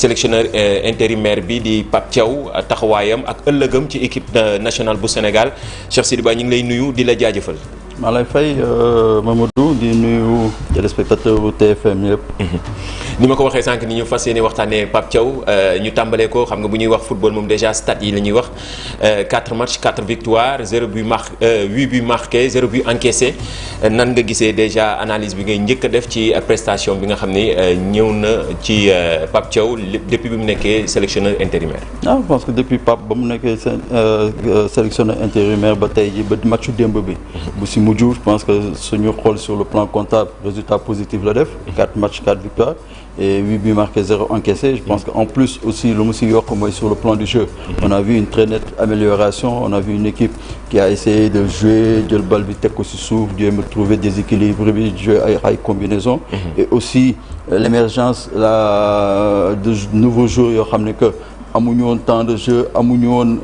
sélectionneur intérimaire bi di Pape Thiaw taxawaayam ak ëllëgam ci équipe nationale bu Sénégal Cheikh Sidy Ba ñu ngi lay nuyu di la jaajëfal. maa lay fay Mamadou di nuyu téléspectateur bu TFM yëpp. ni ma ko waxee sànq ni ñu fas yéene waxtaanee Pape Thiaw ñu tàmbalee ko xam nga bu ñuy wax football moom déjà stats yi la ñuy wax 4 matchs 4 victoires 0 but marqué 8 buts marqués 0 but encaissé nan nga gisee déjà analyse bi ngay njëkk a def ci prestation bi nga xam ni ñëw na ci Pape Thiaw depuis bi mu nekkee sélectionneur intérimaire. je pense que depuis Pape ba mu nekkee sélectionneur intérimaire ba tey ji ba matchu démb bi. bu si mujj je pense que suñu xool sur le plan comptable résultat positif la def. 4 matchs 4 victoires. Et 8 buts marqués 0 encaissés. Je pense qu'en plus aussi le mu si yokk mooy sur le plan du jeu. On a vu une très nette amélioration. On a vu une équipe qui a essayé de jouer jël bal bi teg ko si suuf jéem a trouver des équilibres bi jouer ay combinaisons. Et aussi l'émergence de nouveaux joueurs yoo xam ne que amuñu woon temps de jeu amuñu woon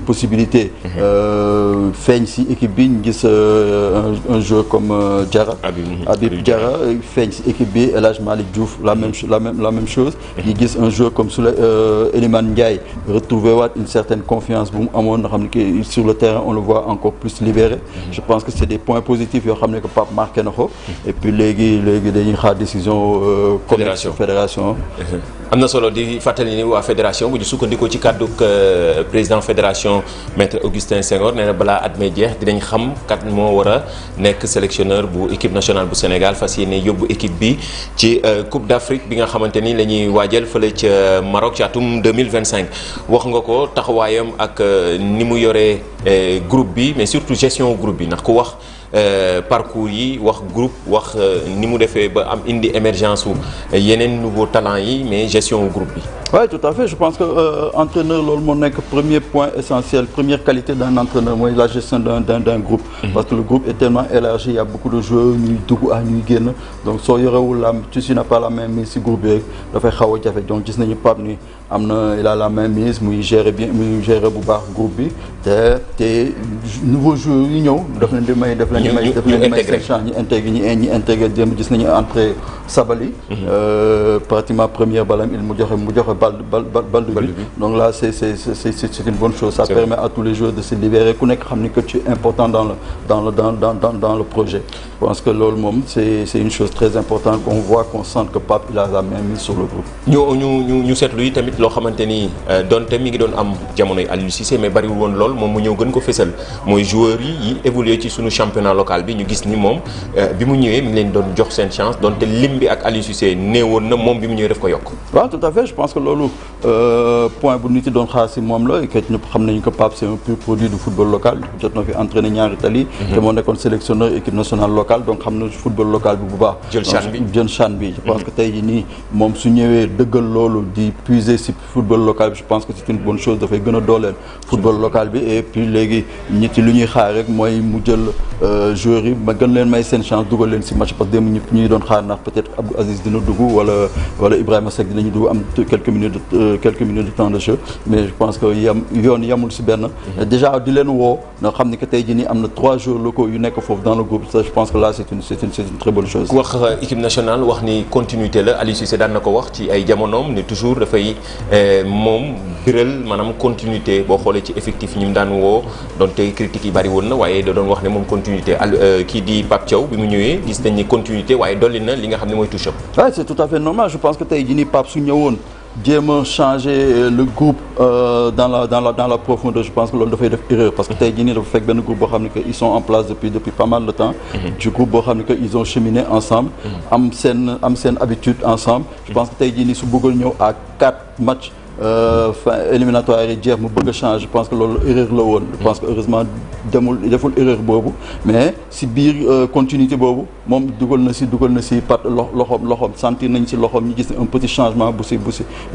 possibilité feeñ si équipe bi ñu gis un joueur comme Diarra Habib Diarra feeñ si équipe bi El Hadj Malick Diouf la même chose ñu gis un joueur comme Elimane Ndiaye retrouver waat une certaine confiance bu mu amoon nga xam ne que sur le terrain on le voit encore plus libéré. Je pense que c'est des points positifs yoo xam ne que Pape marqué na ko et puis léegi dañuy xaar décision fédération am na solo di fàttali ni waa fédération bu ñu sukkandikoo ci kàddug président fédération maître Augustin Senghor nee na balaa at may jeex dinañ xam kat moo war a nekk sélectionneur bu équipe nationale bu Sénégal fas yéene yóbbu équipe bi ci Coupe d'Afrique bi nga xamante ni la ñuy waajal fële ca Maroc ci atum 2025 wax nga ko taxawaayam ak ni mu yoree groupe bi mais surtout gestion groupe bi ndax ku wax parcours yi wax groupe wax ni mu defee ba am indi émergence wu yeneen nouveau talent yi mais gestion groupe bi. Oui, tout à fait. Je pense que entraîneur loolu moo nekk premier point essentiel première qualité d'un entraîneur mooy la gestion d'un groupe. Parce que le groupe est tellement élargi il y a beaucoup de joueurs ñuy dugg ak ñuy génn donc soo yorewul tu n'as pas la même mise si groupe bi rek dafay xaw a jafe donc gis nañu Pape ni am na il a la même mise muy gérer bu baax groupe bi te nouveaux joueurs yi ñëw daf leen di may seen chance ñi intégré démb gis nañu entrée Sabali pratiquement première balam il mu joxe balle de but donc là c'est une bonne chose ça permet à tous les joueurs de se libérer ku nekk xam ni que tu es important dans le projet je pense que loolu moom c'est une chose très importante qu'on voit qu'on sent que Pape il a la main mise sur le groupe ñu seetlu yi tamit loo xamante ni donte mi ngi doon am jamonoy Aliou Cissé mais bariwul woon lool moom mu ñëw gën ko fésal mooy joueurs yi évolué ci sunu championnat local bi ñu gis ni moom bi mu ñëwee mi ngi leen doon jox seen chance donte lim bi ak Aliou Cissé néewoon na moom bi mu ñëwee daf ko yokk. waaw tout à fait je pense que loolu point bu nit yi doon xaar si moom la et que ñëpp xam nañu que Pape c'est un pur produit du football local jot na fi entraîné ñaari Italie te moo nekkoon sélectionneur équipe nationale locale donc xam na football local bi bu baax. jël CHAN bi je pense que tey jii nii moom su ñëwee dëggal loolu di puiser si football local bi je pense que c'est une bonne chose dafay gën a dooleel football local bi et puis léegi nit yi lu ñuy xaar rek mooy mu jël joueurs yi ma gën leen may seen chance dugal leen si match parce que démb ñëpp ñu ngi doon xaar ndax peut-être Abdou Aziz dina dugg wala Ibrahima Seck dinañu dugg am quelques minutes de temps de jeu mais je pense que yoon yamul si benn déjà di leen woo nga xam ni que tey jii nii am na 3 joueurs locaux yu nekk foofu dans le groupe ça je pense que là c'est une très bonne chose. ku wax équipe nationale wax ni continuité la Aliou Cissé daan na ko wax ci ay jamonoom ni toujours dafay moom biral maanaam continuité boo xoolee ci effectif yi ñu daan woo donte critiques yi bari woon na waaye da doon wax ne moom continuité kii di Pape Thiaw bi mu ñëwee gis nañ ni continuité waaye dolli na li nga xam ne mooy touche-up. Ouais, c'est tout à fait normal je pense que tey jii nii Pape su ñëwoon jéem a changer le groupe dans la profondeur je pense que loolu dafay def erreur parce que tey jii nii dafa fekk benn groupe boo xam ne que ils sont en place depuis pas mal de temps du groupe boo xam ne que ils ont cheminé ensemble am seen habitude ensemble je pense que tey jii nii su bëggoon ñëw à 4 matchs fin éliminatoire yi jeex mu bëgg a changer je pense que loolu erreur la woon je pense que heureusement deful erreur boobu mais si biir continuité boobu moom dugal na si pat loxoom sentir nañ si loxoom ñu gis ne un petit changement bu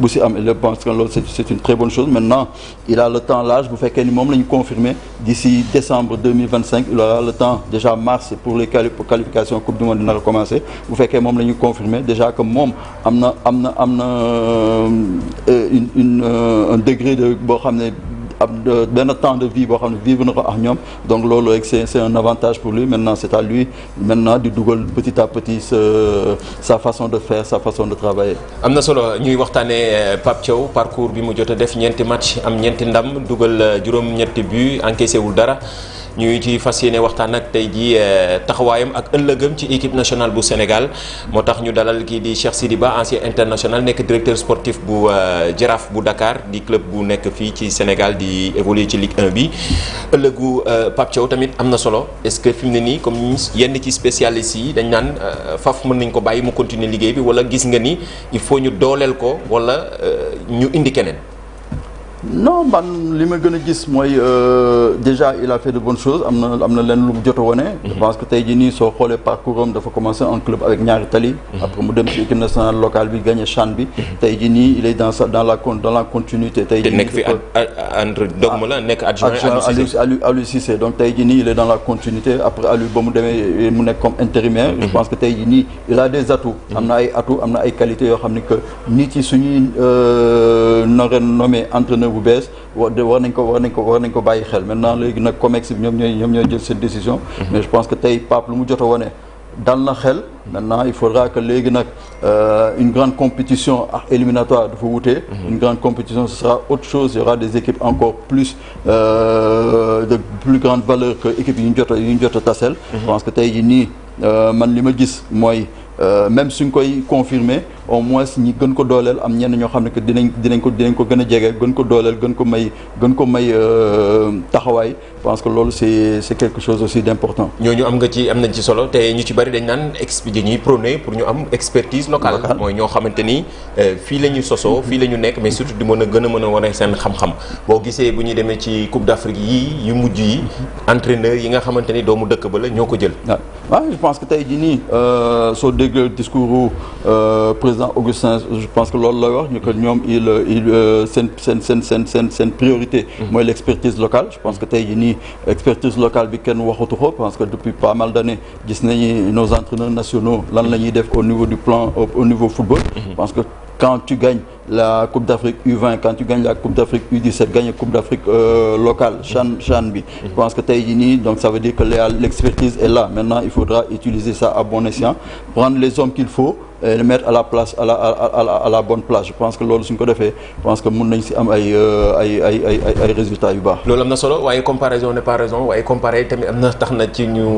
si am et je pense que loolu c'est une très bonne chose maintenant il a le temps l'âge bu fekkee ni moom la ñu confirmer d'ici décembre 2025 il aura le temps déjà mars pour les qualifications coupe du monde dina recommencer bu fekkee moom la ñu confirmer déjà que moom am na un degré de boo xam ne benn temps de vie boo xam ne vivre na ko ak ñoom donc loolu rek c'est un avantage pour lui. Maintenant c'est à lui maintenant di dugal petit à petit sa façon de faire, sa façon de travailler. am na solo ñuy waxtaanee Pape Thiaw parcours bi mu jot a def ñeenti match am ñeenti ndam dugal juróom-ñetti but encaissé wul dara. ñuy ci fas yéene waxtaan ak tey jii taxawaayam ak ëllëgam ci équipe nationale bu Sénégal moo tax ñu dalal kii di Cheikh Sidy Ba ancien international nekk directeur sportif bu Jaraaf bu Dakar di club bu nekk fii ci Sénégal di évoluer ci Ligue 1 bi ëllëgu Pape Thiaw tamit am na solo est-ce que fi mu ne nii comme yenn ci spécialistes yi dañ naan faf mën nañ ko bàyyi mu continuer liggéey bi wala gis nga ni il faut ñu dooleel ko wala ñu indi keneen. Non man li ma gën a gis mooy déjà il a fait de bonnes choses am na leen lu mu jot a wone. Je pense que tey jii nii soo xoolee parcours am dafa commencé en club avec Ñaari Tali. Après mu dem ci équipe nationale locale bi gagné CHAN bi. Tey jii nii il est dans la continuité. tey jii nii nekk fi entre dogme la nekk adjoint Aliou Cissé donc tey jii nii il est dans la continuité après Aliou ba mu demee mu nekk comme intérimaire. Je pense que tey jii nii il a des atouts. am na ay atouts am na ay qualités yoo xam ni que nit yi suñuy nommé entraîneur bu bees war nañ ko bàyyi xel maintenant léegi nag COMEX bi ñoom ñooy jël cette décision. Mais je pense que tey Pape lu mu jot a wone dal na xel. Maintenant il faudra que léegi nag une grande compétition éliminatoire dafa wute. Une grande compétition ce sera autre chose, il y aura des équipes encore plus de plus grande valeur que équipes yi ñu jot a tasel. Je pense que tey jii nii man li ma gis mooy même suñ koy confirmer au moins ñi gën ko dooleel am ñenn ñoo xam ne que dinañ ko gën a jege gën ko dooleel gën ko may taxawaay. Je pense que loolu c'est quelque chose aussi d'important. ñooñu am nañ ci solo te ñu ci bari dañ naan ñuy prôné pour ñu am expertise locale. mooy ñoo xamante ni fii la ñu sosoo fii la ñu nekk mais surtout di mën a wane seen xam-xam boo gisee bu ñuy demee ci Coupe d'Afrique yi yu mujj yi entraîneur yi nga xamante ni doomu dëkk ba la ñoo ko jël. waaw je pense que tey jii nii soo dégg discours président Augustin je pense que loolu lay wax ñu que ñoom seen priorité mooy l'expertise locale. Je pense que tey jii nii expertise locale bi kenn waxatu ko parce que depuis pas mal d'années gis nañu nos entraîneurs nationaux lan la ñuy def au niveau du plan au niveau football. Je pense que quand tu gagnes la Coupe d'Afrique U20 quand tu gagnes la Coupe d'Afrique U17 gagner Coupe d'Afrique locale CHAN bi. Je pense que tey jii nii donc ça veut dire que l'expertise est là. Maintenant il faudra utiliser ça à bon escient prendre les hommes qu'il faut et les mettre à la place à la bonne place. Je pense que loolu suñ ko defee je pense que mën nañ ci am ay résultats yu baax. loolu am na solo waaye comparaison n'est pas raison waaye comparé tamit am na tax na ci ñu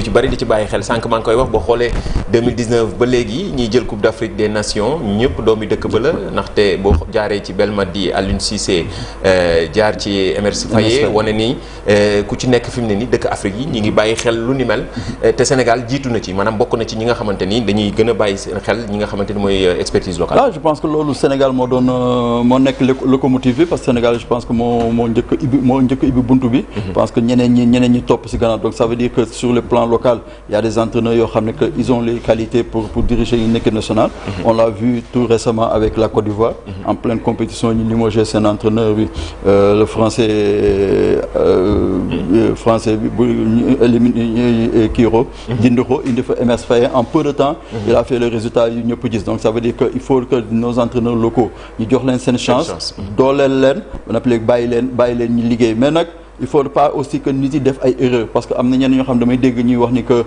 ci bari di ci bàyyi xel sànq maa ngi koy wax boo xoolee 2019 ba léegi ñiy jël Coupe d'Afrique des Nations ñëpp doomi dëkk ba la ndaxte boo jaaree ci Belmadi Aliou Cissé jaar ci Emerse Faé wane ni ku ci nekk fi mu ne ni dëkk Afrique yi ñi ngi bàyyi xel lu ni mel te Sénégal jiitu na ci maanaam bokk na ci ñi nga xamante ni dañuy gën a bàyyi seen xel ñi nga xamante ni mooy expertise locale. Là je pense que loolu Sénégal moo nekk locomotive bi parce que Sénégal je pense que moo njëkk a ibbi buntu bi. Je pense que ñeneen ñi topp ci gannaaw donc ça veut dire que sur le plan local il y a des entraîneurs yoo xam ne que ils ont les qualités pour diriger une équipe nationale. On l'a vu tout récemment avec la Côte d'Ivoire. En pleine compétition ñu limogé seen entraîneur bi le français bi bu éliminer Kiro. dindi ko indi fa Emerse Faé en peu de temps. Il a fait le résultat yu ñëpp gis donc ça veut dire que il faut que nos entraîneurs locaux ñu jox leen seen chance. dooleel leen ba léegi bàyyi leen ñu liggéey mais nag il faut pas aussi que nit yi def ay erreurs parce que am na ñenn ñoo xam damay dégg ñuy wax ni que.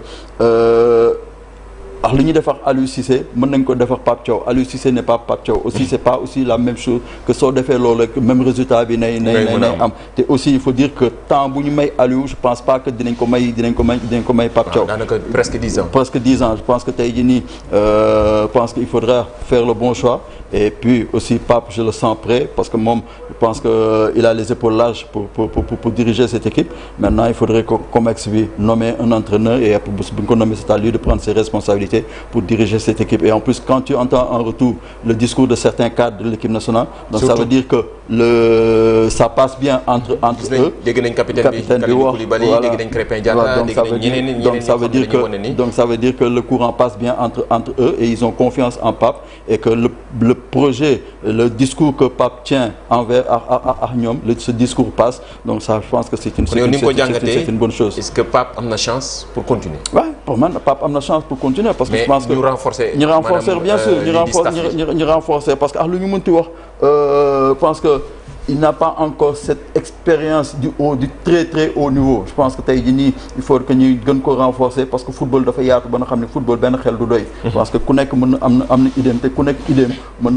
li ñuy defar Aliou Cissé mën nañ ko defar Pape Thiaw Aliou Cissé n'est pas Pape Thiaw aussi c'est pas aussi la même chose que soo defee loolu rek même résultat bi nay am te aussi il faut dire que temps bu ñu may Aliou je pense pas que dinañ ko may Pape Thiaw daanaka presque 10 ans je pense que tey jii nii je pense qu'il faudra faire le bon choix et puis aussi Pape je le sens prêt parce que moom je pense que il a les épaules larges pour diriger cette équipe maintenant il faudrait que COMEX bi nommer un entraîneur et après bu ñu ko nommer c'est à lui de prendre ses responsabilités pour diriger cette équipe et en plus quand tu entends en retour le discours de certains cadres de l'équipe nationale donc surtout, ça veut dire que ça passe bien entre eux dégg nañ capitaine bi Kalidou Koulibaly dégg nañ Krépin Diatta dégg nañ ñeneen donc ça veut dire que le courant passe bien entre eux et ils ont confiance en Pape et que le projet le discours que Pape tient envers ak ñoom ce discours passe donc ça je pense que c'est une bonne chose. Est-ce que Pape am na chance pour continuer? Ouais, pour man Pape am na chance pour continuer parce que je pense que ñu renforcer bien sûr ñu renforcer parce que lu ñu mënti wax je pense que il n'a pas encore cette expérience du très haut niveau. Je pense que tey jii nii il faut que ñuy gën ko renforcer parce que football dafa yaatu ba nga xam ne football benn xel du doy. parce que ku nekk mën na am na idéem te ku nekk idéem mën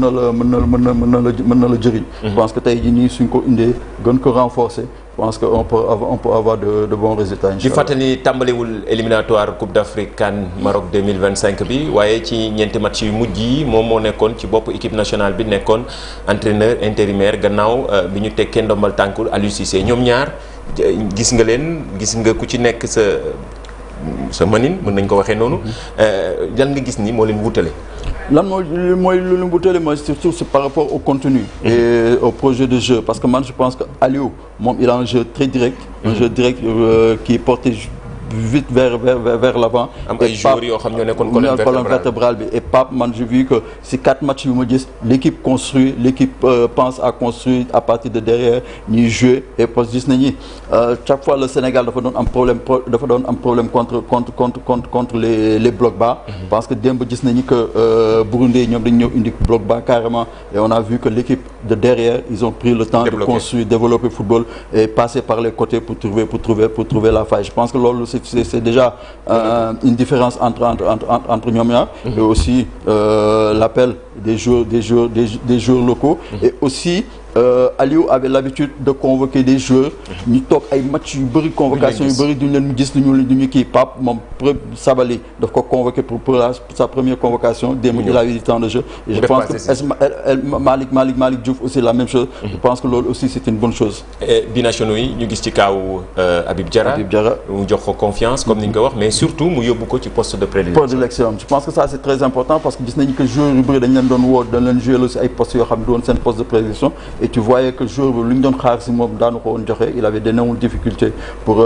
na la jëriñ. Je pense que tey jii nii suñ ko indee gën ko renforcer. Je pense qu'on peut avoir de bons résultats. di fàttali tàmbaliwul éliminatoire Coupe d'Afrique CAN Maroc 2025 bi waaye ci ñeenti match yu mujj yi moom moo nekkoon ci bopp équipe nationale bi nekkoon entraîneur intérimaire gannaaw bi ñu tekkee ndombal tànkul Aliou Cissé ñoom ñaar gis nga leen gis nga ku ci nekk sa manin mën nañ ko waxee noonu lan nga gis ni moo leen wutale. lan mooy lu mu wutale mooy surtout c'est par rapport au contenu et au projet de jeu parce que man je pense que Aliou moom il a un jeu très direct un jeu direct qui est porté vite vers l'avant. am ay joueurs yoo xam ñoo nekkoon colonne vertébrale bi et Pape man j'ai vu que si 4 matchs yu ma gis l'équipe construit l'équipe pense à construire à partir de derrière ñuy jouer et parce que gis nañu chaque fois le Sénégal dafa doon am problème contre les blocs bas. parce que démb gis nañu que Burundi ñoom dañu ñëw indi bloc bas carrément et on a vu que l'équipe de derrière ils ont pris le temps de construire développer football et passer par les côtés pour trouver la faille. Je pense que loolu c'est déjà une différence entre ñoom ñaar et aussi l'appel des joueurs locaux et aussi Aliou avait l'habitude de convoquer des joueurs ñu toog ay match yu bëri convocation yu bëri duñu leen gis duñu kii Pape moom Sabali daf ko convoqué pour sa première convocation démb il a eu du temps de jeu et je pense que Malick Diouf aussi la même chose je pense que loolu aussi c'est une bonne chose binationaux yi ñu gis ci kaaw Habib Diarra mu jox ko confiance comme ni ñu ko wax mais surtout mu yóbbu ko ci poste de prédilection je pense que ça c'est très important parce que gis nañu que joueurs yu bëri dañ leen doon woo dañ leen jouer aussi ay postes yoo xam ne doon seen poste de prédilection et tu voyais que joueur bi lu ñu doon xaar si moom daanu ko woon joxe il avait d'énormes difficultés pour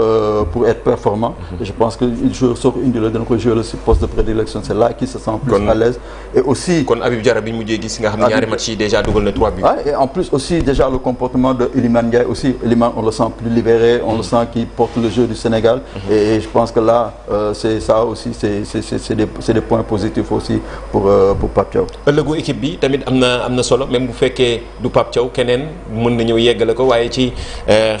être performant et je pense que joueur soo ko indi la dana ko jouer si poste de prédilection c'est là qu'il se sent plus à l'aise et aussi kon Habib Diarra bi ñu mujjee gis nga xam ne ñaari match yi déjà dugal na 3 buts et en plus aussi déjà le comportement de Iliman Ndiaye aussi Iliman on le sent plus libéré on le sent qu'il porte le jeu du Sénégal et je pense que là c'est ça aussi c'est des points positifs aussi pour Pape Thiaw ëllëgu équipe bi tamit am na solo même bu fekkee du Pape Thiaw keneen mën na ñëw yeggale ko waaye ci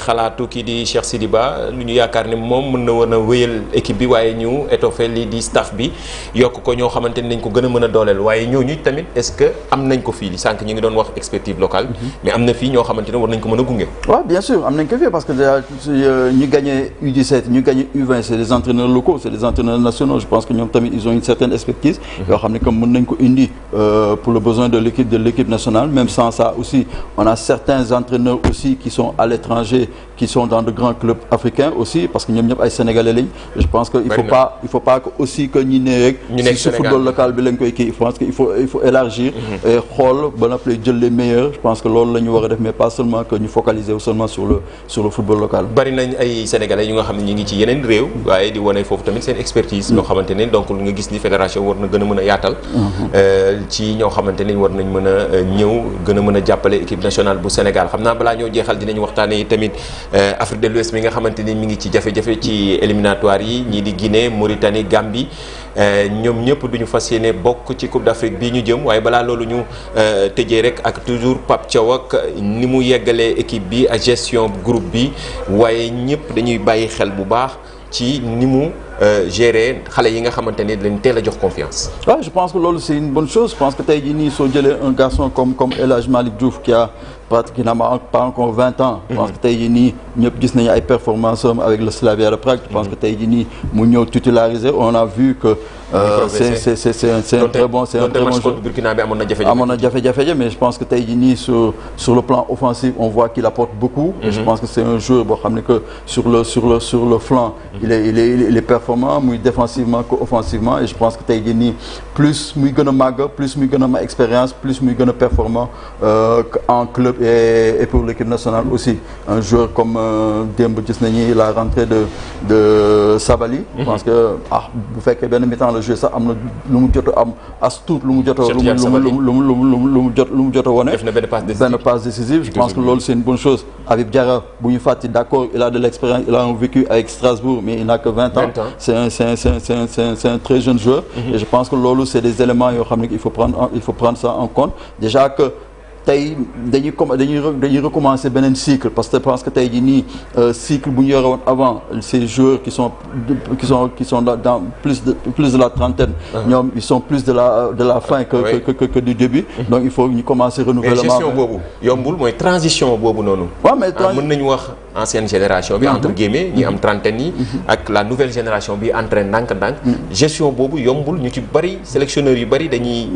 xalaatu kii di Cheikh Sidi Ba lu ñu yaakaar ne moom mën na woon a wéyal équipe bi waaye ñu étoffer lii di staff bi yokk ko ñoo xamante ni nañ ko gën a mën a dooleel waaye ñooñu tamit est-ce que am nañ ko fii sànq ñu ngi doon wax expertise locale mais am na fii ñoo xamante ne war nañ ko mën a gunge. waaw bien sûr am nañ ko fii parce que déjà ñu gagné U17 ñu gagné U20 c'est des entraîneurs locaux c'est des entraîneurs nationaux je pense que ñoom tamit ils ont une certaine expertise yoo xam ne comme mën nañ ko indi pour le besoin de l'équipe nationale même sans ça aussi on a certains entraîneurs aussi qui sont à l'étranger qui sont dans de grands clubs africains aussi parce que ñoom ñëpp ay sénégalais lañ je pense que il faut pas que aussi que ñi ne rek si football local bi lañ koy kii je pense que il faut élargir et xool ba na play jël les meilleurs je pense que loolu la ñu war a def mais pas seulement que ñu focaliser seulement sur le football local. bari nañ ay sénégalais yu nga xam ne ñu ngi ci yeneen réew waaye di wane foofu tamit seen expertise loo xamante ne donc lu nga gis ni fédération war na gën a mën a yaatal ci ñoo xamante ne war nañ mën a ñëw gën a mën a jàppale équipe nationale bu Sénégal xam naa balaa ñoo jeexal dinañ waxtaanee tamit Afrique de l'Ouest mi nga xamante ni mi ngi ci jafe-jafe ci éliminatoire yi ñii di Guinée Mauritanie Gambie ñoom ñëpp duñu fas yéene bokk ci Coupe d'Afrique bii ñu jëm waaye balaa loolu ñu tëjee rek ak toujours Pape Thiaw ak ni mu yeggalee équipe bi ak gestion groupe bi waaye ñëpp dañuy bàyyi xel bu baax ci ni mu gérer xale yi nga xamante ne dañ teel a jox confiance. waaw je pense que loolu c'est une bonne chose je pense que tey jii nii soo jëlee un garçon comme El Hadj Malick Diouf qui a pratiquement pas encore 20 ans. je pense que tey jii nii ñëpp gis nañu ay performances avec le Slavia de Prague. je pense que tey jii nii mu ñëw titularisé on a vu que. c'est un très bon joueur. Burkina bi amoon na jafe-jafe mais je pense que tey jii nii sur le plan offensif on voit qu'il apporte beaucoup. et je pense que c'est un joueur boo xam ne que sur le flanc. il est performant muy défensivement que offensivement et je pense que tey jii nii plus muy gën a màgg plus muy gën a ma expérience plus muy gën a performant en club et pour l'équipe nationale aussi un joueur comme démb gis nañu la rentrée de Sabali. je pense que bu fekkee benn mi-temps le jeu sax am na lu mu jot a am as tuut lu mu jot a wone benn passe décisive je pense que loolu c'est une bonne chose Habib Diarra bu ñu fàtti d'accord il a de l'expérience il a un vécu avec Strasbourg mais il n'a que 20 ans c'est un très jeune joueur et je pense que loolu c'est des éléments yoo xam ne il faut prendre ça en compte déjà que tey dañuy recommencer beneen cycle parce que je pense que tey jii nii cycle bu ñu yore woon avant ces joueurs qui sont dans plus de la trentaine. ñoom ils sont plus de la fin que du début. donc il faut ñu commencer renouvellement. mais gestion boobu yombul mooy transition boobu noonu. waaw mais mën nañu wax ancienne génération bi entre guillemets ñi am trentaine yi. ak la nouvelle génération bi entraîne ndànk-ndànk. gestion boobu yombul ñu ci bari sélectionneurs yu bari dañuy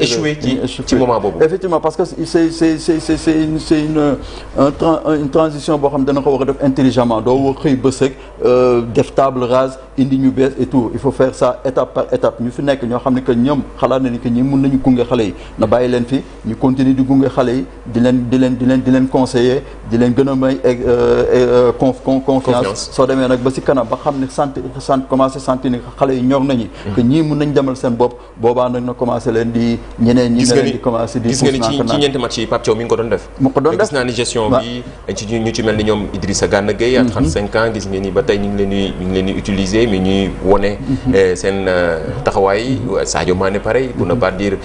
échouer ci moment boobu. effectivement parce que c'est une transition boo xam ne dana ko war a def intelligemment doo war xëy bës rek def table rase indi ñu bees et tout il faut faire ça étape par étape ñu fi nekk ñoo xam ne que ñoom xalaat na ni que ñi mun nañu gunge xale yi na bàyyi leen fi ñu continuer di gunge xale yi di leen conseiller di leen gën a may confiance soo demee nag ba si kanam ba xam ne commencé sentir ni xale yi ñor nañu que ñii mun nañ demal seen bopp boobaa nag na commencé leen di ñeneen ñi di commencé di gis nga ni ci ñeenti match yi Pape Thiaw mi ngi ko doon def gis naa ni gestion bi ñu ci mel ni ñoom Idrissa Gana Gueye à 35 ans gis ngeen ni ba tey ñu ngi leen di utiliser mais ñuy wone seen taxawaay Sadio Mané pareil pour ne pas dire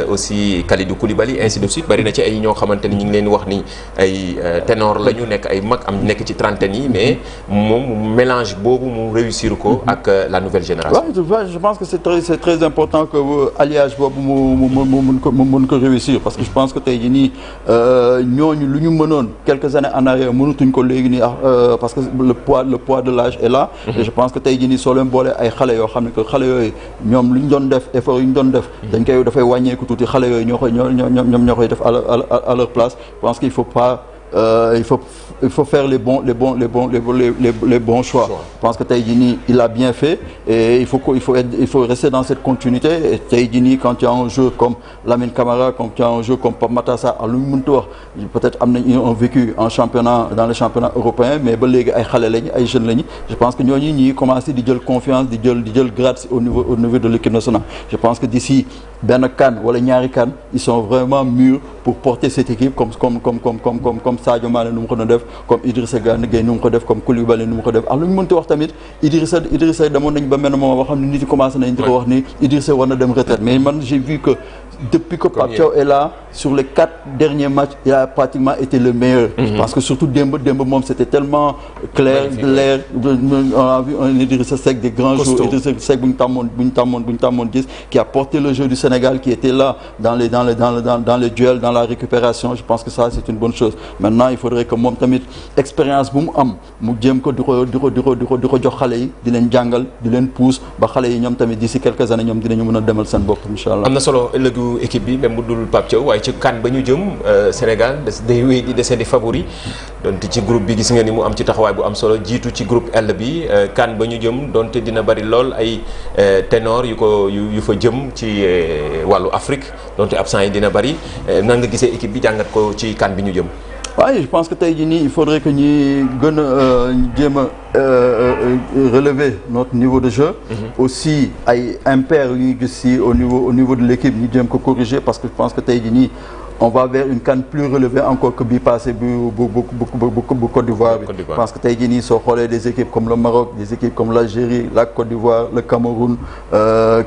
aussi Kalidou Koulibaly ainsi de suite bari na ci ay ñoo xamante ni ñu ngi leen di wax ni ay ténor la ñu nekk ay mag am nekk ci trentaine yi mais moom mélange boobu mu réussir ko ak la nouvelle génération. waaw je pense que c'est très important que alliage boobu mu mun ko réussir parce que je pense que tey jii nii ñooñu lu ñu mënoon quelques années en arrière mënatuñ ko léegi nii parce que le poids de l'âge est là. et je pense que tey jii nii soo leen boolee ay xale yoo xam ne que xale yooyu ñoom lu ñu doon def effort yu ñu doon def dañ koy dafay wàññeeku tuuti xale yooyu ñoo koy def à leur place je pense qu'il faut pas il faut faire les bons choix. Je pense que tey jii nii il a bien fait et il faut rester dans cette continuité et tey jii nii quand tu as un joueur comme Lamine Camara quand tu as un joueur comme Pape Matar Sarr lu ñu mënti wax peut-être am nañu un vécu en championnat dans le championnat européen mais ba léegi ay xale lañu ay jeunes lañu je pense que ñooñu ñi commencé di jël confiance di jël grade au niveau de l'équipe nationale. Je pense que d'ici benn CAN wala ñaari CAN ils sont vraiment mûrs pour porter cette équipe comme Sadio Mané nu mu ko doon def comme Idrissa Gana Gueye nu mu ko def comme Koulibaly nu mu ko def ak lu ñu mënti wax tamit Idrissa demoon nañ ba mel moment boo xam ne nit yi commencé nañ di ko wax ni Idrissa war na dem retraite mais man j'ai vu que depuis que Pape Thiaw est là sur les 4 derniers matchs il a pratiquement été le meilleur. Parce que surtout démb moom c'était tellement clair on a vu un Idrissa Seck des grands joueurs Idrissa Seck bu ñu tàmmoon gis qui a porté le jeu du Sénégal qui était là dans les duels dans la récupération je pense que ça c'est une bonne chose maintenant il faudrait que moom tamit expérience bu mu am mu jéem ko di ko jox xale yi di leen jàngal di leen pousse ba xale yi ñoom tamit d'ici quelques années ñoom dinañu mën a demal seen bopp inchallah. am na solo ëllëgu équipe bi même bu dul Pape Thiaw waaye ci CAN ba ñu jëm Sénégal day wéy di desee di favori donte ci groupe bi gis nga ni mu am ci taxawaay bu am solo jiitu ci groupe L bi CAN ba ñu jëm donte dina bari lool ay ténor yu fa jëm ci wàllu Afrique donte absent yi dina bari nan nga gisee équipe bi jàngat ko ci CAN bi ñu jëm. Oui, je pense que tey jii nii il faudrait que ñuy gën a jéem a relever notre niveau de jeu. Aussi ay impairs yu ñu gis si au niveau de l'équipe ñu jéem ko corriger parce que je pense que tey jii nii on va vers une CAN plus relevée encore que bii passé bu Côte d'Ivoire bi. Parce que tey jii nii soo xoolee des équipes comme le Maroc des équipes comme l'Algérie la Côte d'Ivoire le Cameroun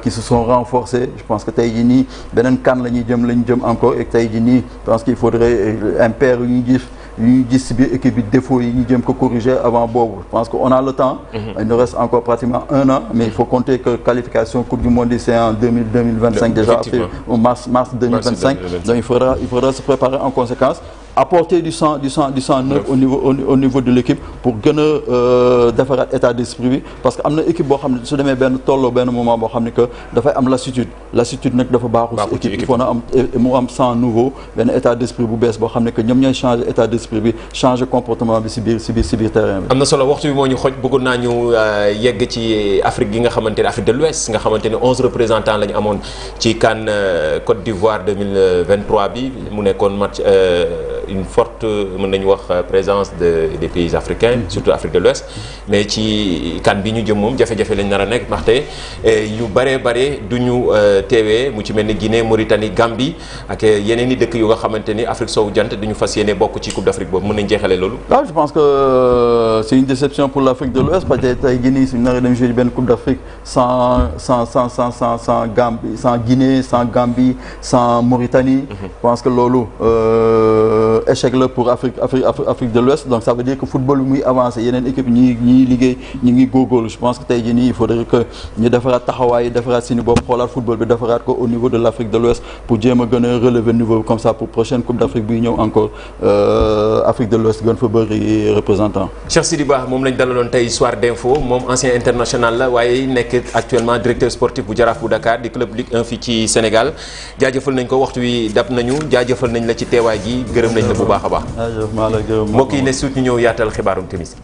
qui se sont renforcés je pense que tey jii nii beneen CAN la ñuy jëm encore et tey jii nii je pense qu'il faudrait impairs yu ñu gis si biir équipe bi défaut yi ñu jéem ko corriger avant boobu je pense que on a le temps. Il nous reste encore pratiquement 1 an mais il faut compter que qualification Coupe du Monde c'est en 2025 déjà au mars 2025 donc il faudra se préparer en conséquence apporter du sang neuf au niveau de l'équipe pour gën a defaraat état d'esprit bi parce que am na équipe boo xam ne su demee benn moment boo xam ne que dafay am lassitude nag dafa baaxul si équipe il faut na am sang nouveau benn état d'esprit bu bees boo xam ne que ñoom ñooy changer état d'esprit bi changer comportement bi si biir terrain bi. am na solo waxtu bi moo ñu xoj bëggoon naa ñu yegg ci Afrique gi nga xamante ne Afrique de l'Ouest nga xamante ne 11 représentants la ñu amoon ci CAN Côte d'Ivoire 2023 bi mu nekkoon match une forte mën nañu wax présence des pays africains surtout Afrique de l'Ouest mais ci kan bi ñu jëm moom jafe-jafe lañ nar a nekk ndaxte yu bare du ñu teewee mu ci mel ni Guinée Mauritanie Gambie ak yeneen i dëkk yu nga xamante ni Afrique sowu jant duñu fas yéene bokk ci Coupe d'Afrique boobu mën nañ jeexale loolu. waaw je pense que c'est une déception pour l'Afrique de l'Ouest parce que tey Guinée suñu naree dem jouer benn Coupe d'Afrique sans Gambie sans Guinée sans Gambie sans Mauritanie. Je pense que loolu échec la pour Afrique de l'Ouest donc ça veut dire que football bi muy avancé yeneen équipe ñi liggéey ñi ngi góorgóorlu je pense que tey jii nii il faudrait que ñu defaraat taxawaay defaraat suñu bopp xoolaat football bi defaraat ko au niveau de l'Afrique de l'Ouest pour jéem a gën a relever niveau comme ça pour prochaine Coupe d'Afrique bi ñëw encore Afrique de l'Ouest gën fa bëri représentant. Cheikh Sidi Ba moom lañ dalaloon tey soir d'info moom ancien international la waaye nekk actuellement directeur sportif bu Jaraaf bu Dakar di club Ligue 1 fii ci Sénégal jaajëfal nañ ko waxtu wi dab nañu jaajëfal nañ la ci teewaay gi gërëm nañ la bu baax a baax. mbokk yi ne suut ñu ñëw yaatal xibaarum timis